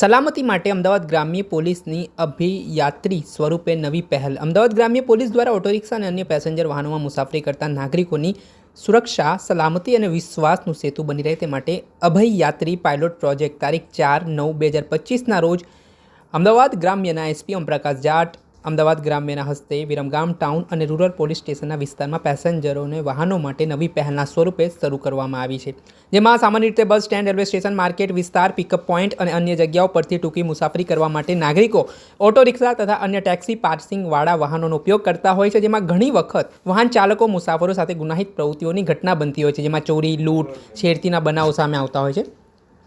સલામતી માટે અમદાવાદ ગ્રામ્ય પોલીસની અભિયાત્રી સ્વરૂપે નવી પહેલ. અમદાવાદ ગ્રામ્ય પોલીસ દ્વારા ઓટો રિક્ષા અને અન્ય પેસેન્જર વાહનોમાં મુસાફરી કરતા નાગરિકોની સુરક્ષા, સલામતી અને વિશ્વાસનું સેતુ બની રહે તે માટે અભયયાત્રી પાયલોટ પ્રોજેક્ટ તારીખ 4/9/2025ના રોજ અમદાવાદ ગ્રામ્યના એસપી ઓમપ્રકાશ જાટ, અમદાવાદ ગ્રામ્યના હસ્તે વિરમગામ ટાઉન અને રૂરલ પોલીસ સ્ટેશનના વિસ્તારમાં પેસેન્જરોને વાહનો માટે નવી પહેલના સ્વરૂપે શરૂ કરવામાં આવી છે. જેમાં સામાન્ય રીતે bus stand, railway station, market વિસ્તાર, પિકઅપ પોઈન્ટ અને અન્ય જગ્યાઓ પરથી ટૂંકી મુસાફરી કરવા માટે નાગરિકો ઓટો રિક્ષા તથા અન્ય ટેક્સી પાર્સિંગવાળા વાહનોનો ઉપયોગ કરતા હોય છે. જેમાં ઘણી વખત વાહન ચાલકો મુસાફરો સાથે ગુનાહિત પ્રવૃત્તિઓની ઘટના બનતી હોય છે, જેમાં ચોરી, લૂંટ, છેડતીના બનાવો સામે આવતા હોય છે.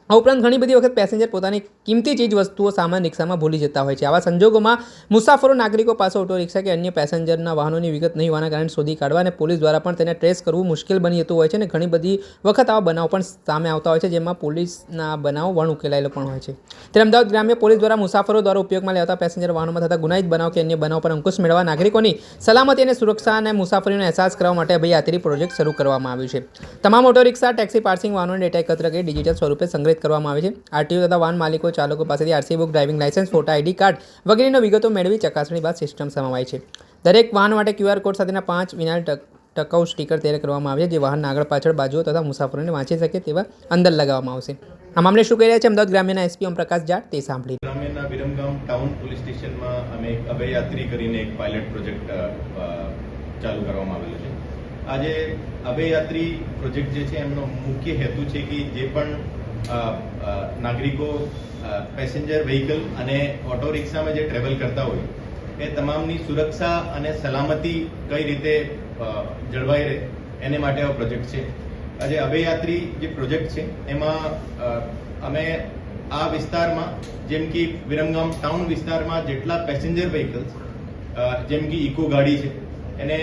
આ ઉપરાંત ઘણી બધી વખત પેસેન્જર પોતાની કિંમતી ચીજ વસ્તુઓ સામાન રિક્ષામાં ભૂલી જતા હોય છે. આવા સંજોગોમાં મુસાફરો નાગરિકો પાસે ઓટો રિક્ષા કે અન્ય પેસેન્જરના વાહનોની વિગત નહીં હોવાના કારણે શોધી કાઢવા અને પોલીસ દ્વારા પણ તેને ટ્રેસ કરવું મુશ્કેલ બની જતું હોય છે અને ઘણી બધી વખત આવા બનાવો પણ સામે આવતા હોય છે, જેમાં પોલીસના બનાવો વણ ઉકેલાયેલો પણ હોય છે. ત્યારે અમદાવાદ ગ્રામ્ય પોલીસ દ્વારા મુસાફરો દ્વારા ઉપયોગમાં લેવાતા પેસેન્જર વાહનોમાં થતા ગુનાહિત બનાવ કે અન્ય બનાવો પર અંકુશ મેળવવા નાગરિકોની સલામતી અને સુરક્ષા અને મુસાફરીનો અહેસાસ કરવા માટે અભયયાત્રી પ્રોજેક્ટ શરૂ કરવામાં આવ્યું છે. તમામ ઓટો રિક્ષા, ટેક્સી, પાર્સિંગ વાહનોનો ડેટા એકત્ર કરી ડિજિટલ સ્વરૂપે સંગ્રહિત કરવામાં આવે છે. આરટીઓ તથા વાહન માલિકો ચાલકો પાસેથી આરસી બુક, ડ્રાઇવિંગ લાયસન્સ, ફોટા, આઈડી કાર્ડ વગેરેની વિગતો મેળવી ચકાસણી બાદ સિસ્ટમ સમાવાય છે. દરેક વાહન માટે QR કોડ સાથેના 5 વિનાઇલ ટકાઉ સ્ટીકર તૈયાર કરવામાં આવે છે, જે વાહનના આગળ પાછળ બાજુઓ તથા મુસાફરોને વાંચી શકે તેવા અંદર લગાવવામાં આવશે. આ મામલે શું કહી રહ્યા છે અમદાવાદ ગ્રામ્યના એસપી ઓમપ્રકાશ જાટ, તે સાંભળી. ગ્રામ્યના વિરમગામ ટાઉન પોલીસ સ્ટેશનમાં અમે એક અભયયાત્રી કરીને એક પાયલટ પ્રોજેક્ટ ચાલુ કરવામાં આવેલો છે. આજે અભયયાત્રી પ્રોજેક્ટ જે છે એમનો મુખ્ય હેતુ છે કે જે પણ નાગરિકો પેસેન્જર વ્હીકલ અને ઓટો રિક્ષામાં જે ટ્રેવલ કરતા હોય એ તમામની સુરક્ષા અને સલામતી કઈ રીતે જળવાઈ રહે એને માટે આ પ્રોજેક્ટ છે. આજે અભયયાત્રી જે પ્રોજેક્ટ છે એમાં અમે આ વિસ્તારમાં જેમ કે વિરમગામ ટાઉન વિસ્તારમાં જેટલા પેસેન્જર વ્હીકલ્સ જેમ કે ઇકો ગાડી છે એને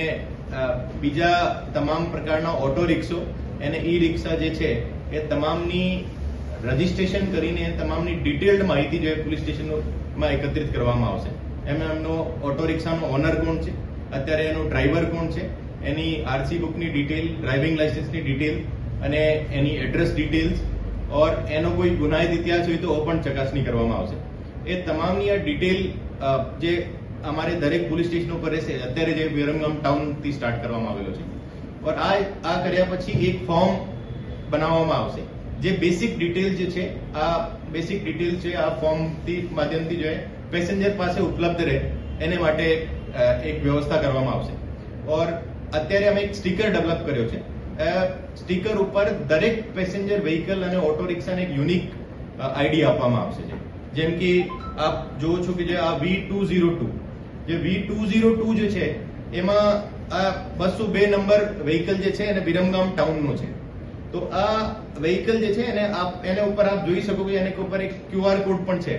બીજા તમામ પ્રકારના ઓટો રિક્ષો અને ઈ રિક્ષા જે છે એ તમામની રજીસ્ટ્રેશન કરીને તમામની ડિટેલ્ડ માહિતી જે પોલીસ સ્ટેશનમાં એકત્રિત કરવામાં આવશે. એમાં એમનો ઓટો રિક્ષાનો ઓનર કોણ છે, અત્યારે એનો ડ્રાઈવર કોણ છે, એની આરસી બુકની ડિટેલ, ડ્રાઇવિંગ લાયસન્સની ડિટેલ અને એની એડ્રેસ ડિટેલ્સ ઓર એનો કોઈ ગુનાહિત ઇતિહાસ હોય તો પણ ચકાસણી કરવામાં આવશે. એ તમામની આ ડિટેલ જે અમારે દરેક પોલીસ સ્ટેશન ઉપર રહેશે, અત્યારે જે વિરમગામ ટાઉનથી સ્ટાર્ટ કરવામાં આવેલો છે. ઓર આ કર્યા પછી એક ફોર્મ બનાવવામાં આવશે જે બેસિક ડિટેલ જે છે આ બેસિક ડિટેલ છે આ ફોર્મથી માધ્યમથી જો પેસેન્જર પાસે ઉપલબ્ધ રહે એને માટે એક વ્યવસ્થા કરવામાં આવશે. ઓર અત્યારે અમે એક સ્ટીકર ડેવલપ કર્યો છે. સ્ટીકર ઉપર દરેક પેસેન્જર વ્હીકલ અને ઓટો રિક્ષાને એક યુનિક આઈડી આપવામાં આવશે. જેમ કે આપ જોવો છો કે જે આ V202 જે V202 જે છે એમાં આ 202 નંબર વ્હીકલ જે છે એને વિરમગામ ટાઉનનો છે. તો આ વ્હીકલ જે છે એને ઉપર આપ જોઈ શકો કે એને ઉપર એક QR કોડ પણ છે.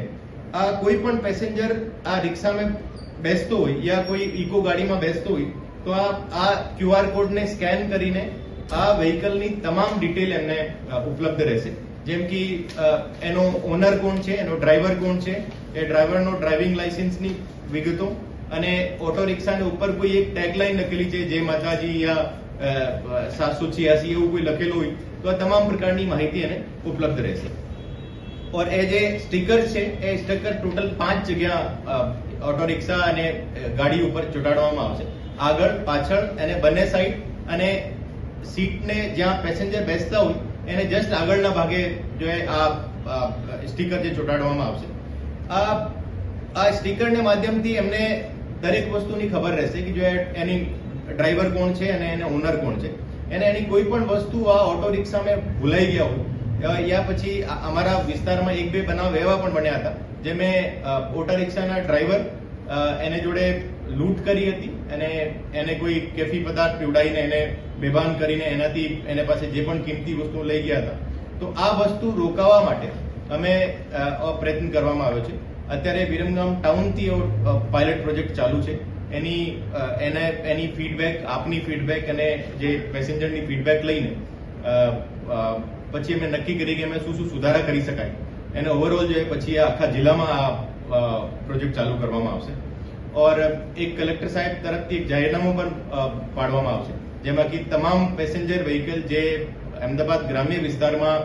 આ કોઈ પણ પેસેન્જર આ રિક્ષામાં બેસતો હોય યા કોઈ ઇકો ગાડીમાં બેસતો હોય તો આ QR કોડને સ્કેન કરીને આ વ્હીકલની તમામ ડિટેલ એમને ઉપલબ્ધ રહેશે. જેમ કે એનો ઓનર કોણ છે, એનો ડ્રાઈવર કોણ છે, એ ડ્રાઈવરનો ડ્રાઇવિંગ લાયસન્સની વિગતો અને ઓટો રિક્ષાની ઉપર કોઈ એક ટેગલાઇન લખેલી છે જે માતાજી યા 786 એવું કોઈ લખેલું હોય તો આ તમામ પ્રકારની માહિતી એને ઉપલબ્ધ રહેશે. ઓર એ જે સ્ટીકર છે એ સ્ટીકર ટોટલ 5 જગ્યા ઓટો રિક્ષા અને ગાડી ઉપર ચોંટાડવામાં આવશે. આગળ, પાછળ અને બંને સાઈડ અને સીટને જ્યાં પેસેન્જર બેસતા હોય એને જસ્ટ આગળના ભાગે જો આ સ્ટીકર જે ચોંટાડવામાં આવશે. આ સ્ટીકરને માધ્યમથી એમને દરેક વસ્તુની ખબર રહેશે કે જો એની ડ્રાઈવર કોણ છે અને એને ઓનર કોણ છે. એને એની કોઈ પણ વસ્તુ આ ઓટો રિક્ષામાં ભૂલાઈ ગયા હોય યા પછી અમારા વિસ્તારમાં 1-2 બનાવ એવા પણ બન્યા હતા જે મેં ઓટો રિક્ષાના ડ્રાઈવર એને જોડે લૂંટ કરી હતી અને એને કોઈ કેફી પદાર્થ પીવડાવીને એને બેભાન કરીને એનાથી એને પાસે જે પણ કિંમતી વસ્તુ લઈ ગયા હતા. તો આ વસ્તુ રોકાવા માટે અમે પ્રયત્ન કરવામાં આવ્યો છે. અત્યારે વિરમગામ ટાઉનથી પાયલટ પ્રોજેક્ટ ચાલુ છે. એની ફીડબેક, આપની ફીડબેક અને જે પેસેન્જરની ફીડબેક લઈને પછી અમે નક્કી કરી કે અમે શું સુધારા કરી શકાય એને ઓવરઓલ જોઈએ પછી આખા જિલ્લામાં આ પ્રોજેક્ટ ચાલુ કરવામાં આવશે. ઓર એક કલેક્ટર સાહેબ તરફથી એક જાહેરનામું પણ પાડવામાં આવશે જેમાં કે તમામ પેસેન્જર વ્હીકલ જે અમદાવાદ ગ્રામ્ય વિસ્તારમાં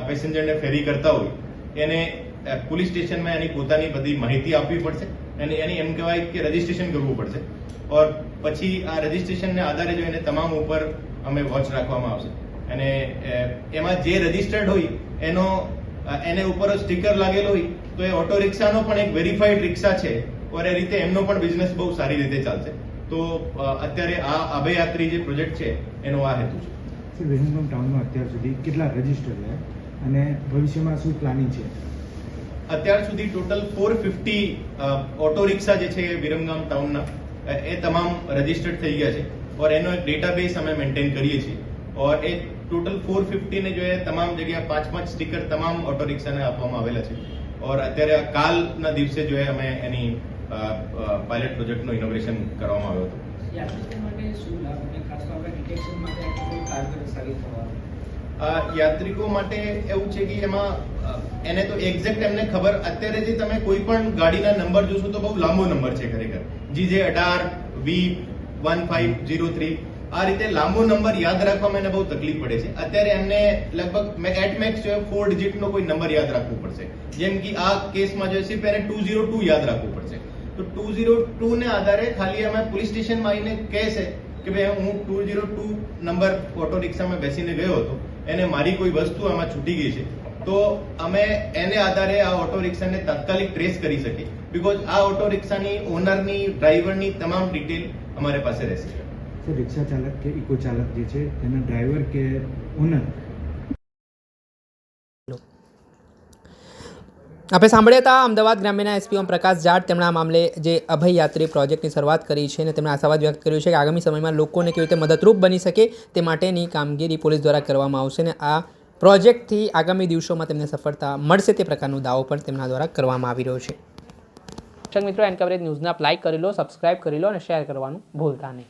પેસેન્જરને ફેરી કરતા હોય એને પોલીસ સ્ટેશનમાં એની પોતાની બધી માહિતી આપવી પડશે અને એની એમ કહેવાય કે રજીસ્ટ્રેશન કરવું પડશે ઓર પછી આ રજીસ્ટ્રેશનને આધારે જો એને તમામ ઉપર અમે વોચ રાખવામાં આવશે અને એમાં જે રજીસ્ટર્ડ હોય એને ઉપર સ્ટીકર લાગેલો હોય તો એ ઓટો રિક્ષાનો પણ એક વેરીફાઈડ રિક્ષા છે ઓર એ રીતે એમનો પણ બિઝનેસ બહુ સારી રીતે ચાલશે. તો અત્યારે આ અભયયાત્રી જે પ્રોજેક્ટ છે એનો આ હેતુ છે. સર, વિરમગામ ટાઉનમાં અત્યાર સુધી કેટલા રજીસ્ટર છે અને ભવિષ્યમાં શું પ્લાનિંગ છે? અત્યાર સુધી ટોટલ 450 ઓટો રિક્ષા જે છે વિરમગામ ટાઉનના એ તમામ રજીસ્ટર્ડ થઈ ગયા છે ઓર એનો એક ડેટાબેઝ અમે મેન્ટેન કરીએ છીએ ઓર એ ટોટલ 450 ને જો એ તમામ જગ્યાએ 5 સ્ટીકર તમામ ઓટો રિક્ષાને આપવામાં આવેલા છે ઓર અત્યારે કાલના દિવસે જો અમે એની પાયલટ પ્રોજેક્ટનું ઇનોગ્રેશન કરવામાં આવ્યો હતો. યાત્રિકો માટે શું લાભ અને ખાસ તો આપણે ડિટેક્શન માટે આ કેટલું કારગર સાબિત થવાનું? યાત્રિકો માટે એવું છે કે એમાં એને તો એક્ઝેક્ટ એમને ખબર અત્યારે જે તમે કોઈ પણ ગાડીના નંબર જોશો તો બહુ લાંબો નંબર છે ખરેખર GJ18V1503 આ રીતે લાંબો નંબર યાદ રાખવામાં એને બહુ તકલીફ પડે છે. અત્યારે એમને લગભગ એટ મેક્સ જો 4 ડિજિટનો કોઈ નંબર યાદ રાખવું પડશે. જેમ કે આ કેસમાં જો છે એને 202 યાદ રાખવું પડશે. તો 202 ને આધારે ખાલી અમે પોલીસ સ્ટેશનમાં આવીને કહેશે કે ભાઈ હું 202 નંબર ઓટો રિક્ષામાં બેસીને ગયો હતો એને મારી કોઈ વસ્તુ આમાં છૂટી ગઈ છે તો અમે એને આધારે આ ઓટો રિક્ષાને તાત્કાલિક ટ્રેસ કરી શકીએ બીકોઝ આ ઓટો રિક્ષાની ઓનરની ડ્રાઈવરની તમામ ડિટેલ અમારે પાસે રહેશે. સર, રિક્ષા ચાલક કે ઇકો ચાલક જે છે તેના ડ્રાઈવર કે ઓનર આપણે સાંભળ્યા હતા અમદાવાદ ગ્રામ્યના એસપી ઓમ પ્રકાશ જાટ. તેમણે આ મામલે જે અભયયાત્રી પ્રોજેક્ટની શરૂઆત કરી છે અને તેમણે આશાવાદ વ્યક્ત કર્યો છે કે આગામી સમયમાં લોકોને કેવી રીતે મદદરૂપ બની શકે તે માટેની કામગીરી પોલીસ દ્વારા કરવામાં આવશે અને આ પ્રોજેક્ટથી આગામી દિવસોમાં તેમને સફળતા મળશે તે પ્રકારનો દાવો પણ તેમના દ્વારા કરવામાં આવી રહ્યો છે. દર્શક મિત્રો, એન કવરેજ ન્યૂઝને આપ લાઇક કરી લો, સબસ્ક્રાઇબ કરી લો અને શેર કરવાનું ભૂલતા નહીં.